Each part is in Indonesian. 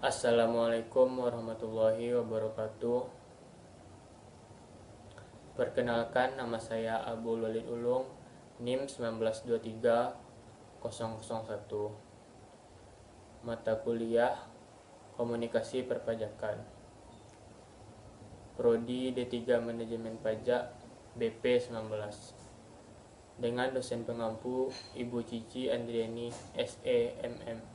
Assalamualaikum warahmatullahi wabarakatuh. Perkenalkan, nama saya Abul Walid Ulung, NIM 1923001. Mata kuliah Komunikasi Perpajakan, Prodi D3 Manajemen Pajak BP 19, dengan dosen pengampu Ibu Cici Andriani SE MM.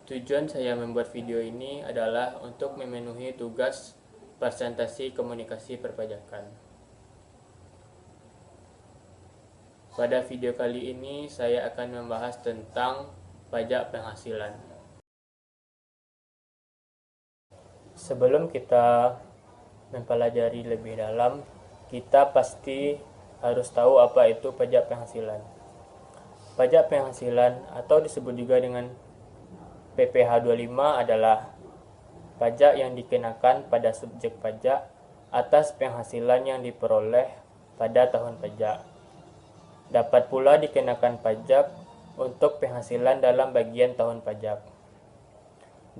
Tujuan saya membuat video ini adalah untuk memenuhi tugas presentasi komunikasi perpajakan. Pada video kali ini saya akan membahas tentang pajak penghasilan. Sebelum kita mempelajari lebih dalam, kita pasti harus tahu apa itu pajak penghasilan. Pajak penghasilan atau disebut juga dengan PPh 25 adalah pajak yang dikenakan pada subjek pajak atas penghasilan yang diperoleh pada tahun pajak. Dapat pula dikenakan pajak untuk penghasilan dalam bagian tahun pajak.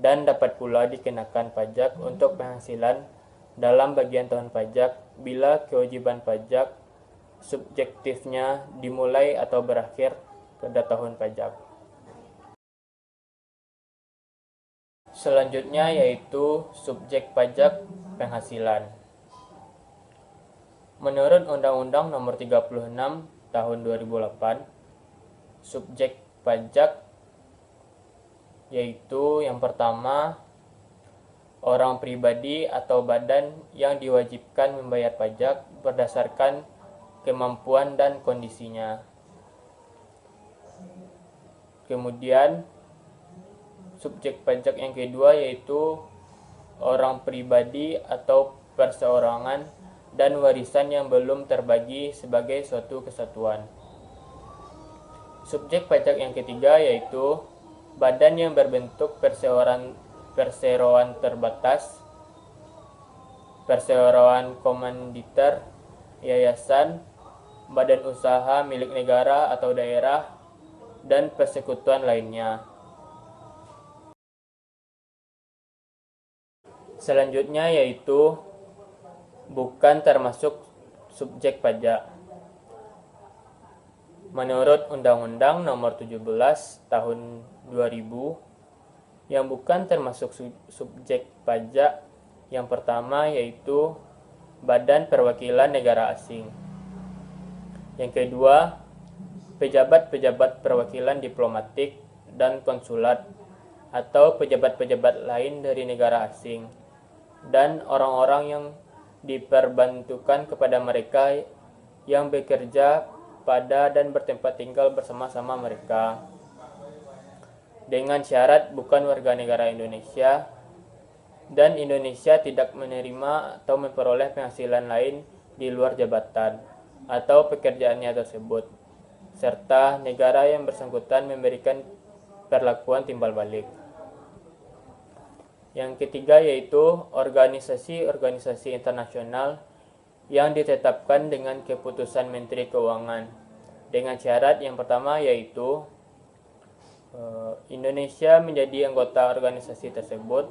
Dan dapat pula dikenakan pajak untuk penghasilan dalam bagian tahun pajak bila kewajiban pajak subjektifnya dimulai atau berakhir pada tahun pajak. Selanjutnya yaitu subjek pajak penghasilan. Menurut Undang-Undang Nomor 36 Tahun 2008, subjek pajak yaitu yang pertama, orang pribadi atau badan yang diwajibkan membayar pajak berdasarkan kemampuan dan kondisinya. Kemudian subjek pajak yang kedua yaitu orang pribadi atau perseorangan dan warisan yang belum terbagi sebagai suatu kesatuan. Subjek pajak yang ketiga yaitu badan yang berbentuk perseroan terbatas, perseroan komanditer, yayasan, badan usaha milik negara atau daerah, dan persekutuan lainnya. Selanjutnya yaitu bukan termasuk subjek pajak. Menurut Undang-Undang Nomor 17 Tahun 2000, yang bukan termasuk subjek pajak yang pertama yaitu Badan Perwakilan Negara Asing. Yang kedua, pejabat-pejabat perwakilan diplomatik dan konsulat atau pejabat-pejabat lain dari negara asing, dan orang-orang yang diperbantukan kepada mereka yang bekerja pada dan bertempat tinggal bersama-sama mereka, dengan syarat bukan warga negara Indonesia, dan Indonesia tidak menerima atau memperoleh penghasilan lain di luar jabatan atau pekerjaannya tersebut, serta negara yang bersangkutan memberikan perlakuan timbal balik. Yang ketiga yaitu organisasi-organisasi internasional yang ditetapkan dengan keputusan Menteri Keuangan, dengan syarat yang pertama yaitu Indonesia menjadi anggota organisasi tersebut.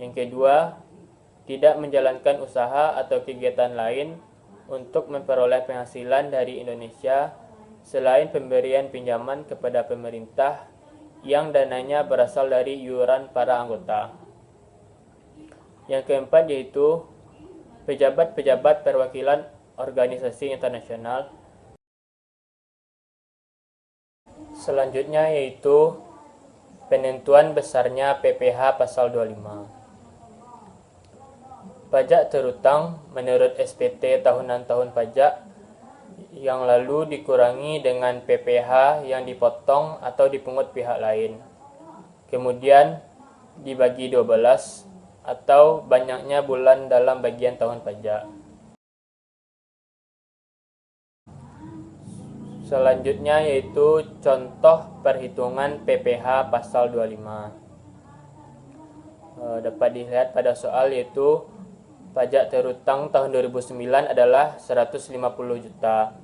Yang kedua, tidak menjalankan usaha atau kegiatan lain untuk memperoleh penghasilan dari Indonesia selain pemberian pinjaman kepada pemerintah yang dananya berasal dari iuran para anggota. Yang keempat yaitu pejabat-pejabat perwakilan organisasi internasional. Selanjutnya yaitu penentuan besarnya PPh pasal 25. Pajak terutang menurut SPT tahunan tahun pajak yang lalu dikurangi dengan PPh yang dipotong atau dipungut pihak lain. Kemudian dibagi 12 atau banyaknya bulan dalam bagian tahun pajak. Selanjutnya yaitu contoh perhitungan PPh pasal 25. Dapat dilihat pada soal yaitu pajak terutang tahun 2009 adalah 150 juta.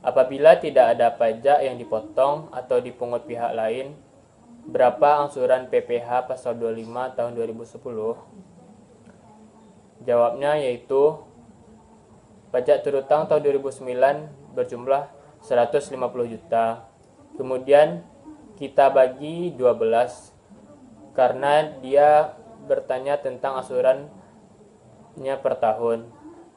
Apabila tidak ada pajak yang dipotong atau dipungut pihak lain, berapa angsuran PPh pasal 25 tahun 2010? Jawabnya yaitu pajak terutang tahun 2009 berjumlah 150 juta. Kemudian kita bagi 12 karena dia bertanya tentang angsurannya per tahun.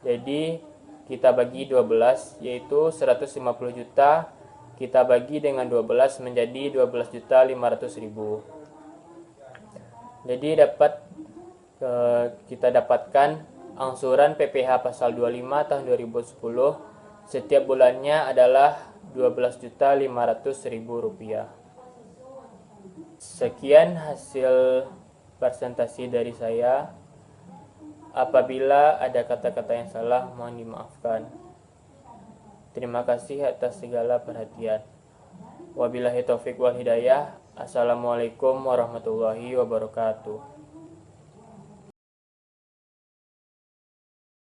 Jadi kita bagi 12 yaitu 150 juta kita bagi dengan 12 menjadi 12.500.000. Jadi kita dapatkan angsuran PPh pasal 25 tahun 2010 setiap bulannya adalah Rp12.500.000. Sekian hasil presentasi dari saya. Apabila ada kata-kata yang salah, mohon dimaafkan. Terima kasih atas segala perhatian. Wabillahi taufik wal hidayah. Assalamualaikum warahmatullahi wabarakatuh.